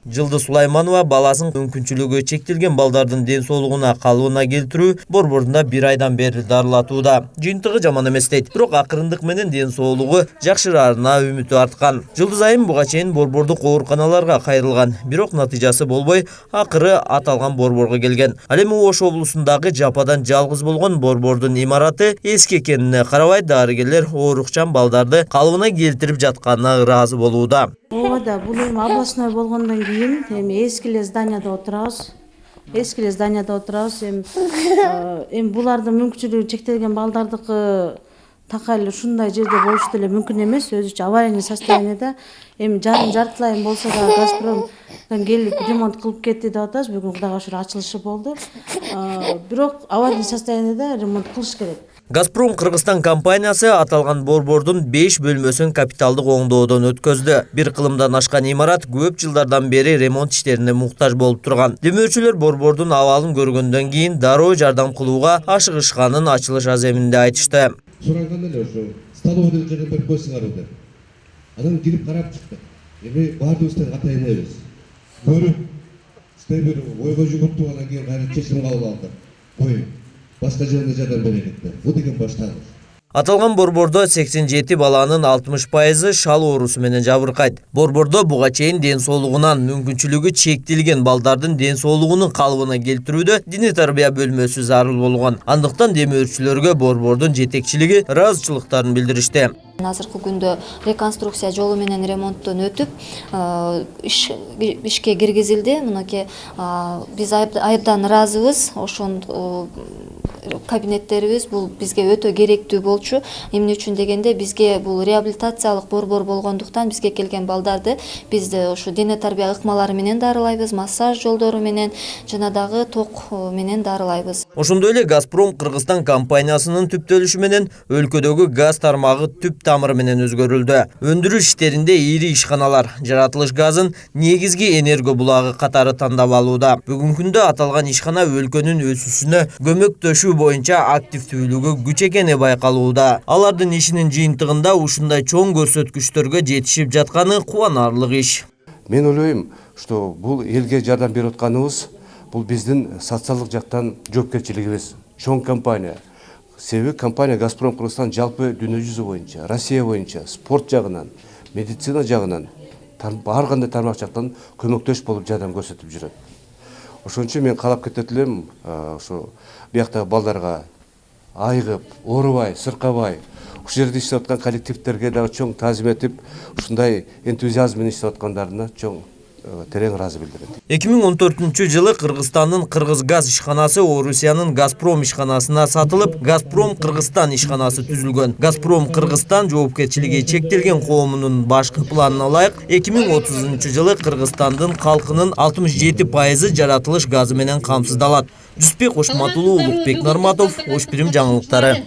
Жылдыз Сулайманова баласын мүмкүнчүлүгү чектелген балдардын ден соолугуна калыбына келтирүү борборунда 1 айдан бери дарылатууда. Жыйынтыгы жаман эмес дейт. Бирок акырындык менен ден соолугу жакшыраарына үмүтү арткан. Жылдыз айым буга чейин борбордук ооруканаларга кайрылган. Бирок натыйжасы болбой, акыры аталган борборго келген. Ал эми Ош облусундагы жападан жалгыз болгон борбордун имараты эски экенине карабай, дарыгерлер оорукчан балдарды калыбына келтирип жатканына ыраазы болууда. Ооба да, бул эми областной болгондон кийин эми эски эле зданияда отурабыз. Эми булардын мүмкүнчүлүгү чектелген балдардыкы такай ушундай жерде болуш деле мүмкүн эмес, өзүчө аварийный состояниеда. Эми жартылайым болсо да Газпромдон келип ремонт кылып кетти деп атабыз. Бүгүн Кудайга шүгүр ачылышы болду. Бирок аварийный состояниеда ремонт кылыш керек. Газпром Кыргызстан компаниясы аталган борбордун 5 бөлмөсүн капиталдык оңдоодон өткөздү. Бир кылымдан ашкан имарат көп жылдардан бери ремонт иштерине муктаж болуп турган. Демөөрчүлөр борбордун абалын көргөндөн кийин дароо жардам кылууга ашыгышканын ачылыш аземинде айтышты. Сураганда эле ошо столовыйдын жерин берип койсуңар деп. Анан кирип карап чыктык. Эми баардыгыбыз тең ката энебиз. Көрүп, бир ойго жүгүртүп анан кийин кайра чечим кабыл алдык. Кой, башка жерде жардам берелик деп. Бу деген баштангыч. Аталган борбордо 87 баланын 60% шал оорусу менен жабыркайт. Борбордо буга чейин ден соолугунан мүмкүнчүлүгү чектелген балдардын ден соолугунун калыбына келтирүүдө диний тарбия бөлмөсү зарыл болгон. Андыктан демөөрчүлөргө борбордун жетекчилиги ыраазычылыктарын билдиришти. Азыркы күндө реконструкция жолу менен ремонттон өтүп, ишке киргизилди. Мынакей биз айбдан ыраазыбыз. Ошон кабинеттерибиз бул бизге өтө керектүү болчу. Эмне үчүн дегенде бизге бул реабилитациялык борбор болгондуктан бизге келген балдарды биз ошо дене тарбия ыкмалары менен дарылайбыз, массаж жолдору менен жана дагы ток менен дарылайбыз. Ошондой эле Газпром Кыргызстан компаниясынын түптөлүшү менен өлкөдөгү газ тармагы түп тамыры менен өзгөрүлдү. Өндүрүш иштеринде ири ишканалар жаратылыш газын негизги энерго булагы катары тандап алууда. Бүгүнкү күндө аталган ишкана өлкөнүн өсүүсүнө көмөктөшүү боюнча активдүүлүгү күч экени байкалууда. Алардын ишинин жыйынтыгында ушундай чоң көрсөткүчтөргө жетишип жатканы кубанарлык иш. Мен ойлойм, что бул элге жардам берип атканыбыз бул биздин социалдык жактан жоопкерчилигибиз. Чоң компания. Себеби компания Газпром Кыргызстан жалпы дүйнө жүзү боюнча, Россия боюнча, спорт жагынан, медицина жагынан, ар кандай тармак жактан көмөктөш болуп жардам көрсөтүп жүрөт. Ошон үчүн мен каалап кетет элем, ошо бияктагы балдарга айыгып, оорубай, сыркабай, ушул жерде иштеп аткан коллективдерге дагы чоң таазим этип, ушундай энтузиазм менен иштеп аткандарына чоң терең ыраазы билдирет. 2014-жылы Кыргызстандын Кыргыз газ ишканасы Орусиянын Газпром ишканасына сатылып, Газпром Кыргызстан ишканасы түзүлгөн. Газпром Кыргызстан жоопкерчилиги чектелген коомунун башкы планына ылайык 2030-жылы Кыргызстандын калкынын 67% жаратылыш газы менен камсыздалат. Жүсүпбек Ошматулуу, Улукбек Нарматов, Ош Бирим жаңылыктары.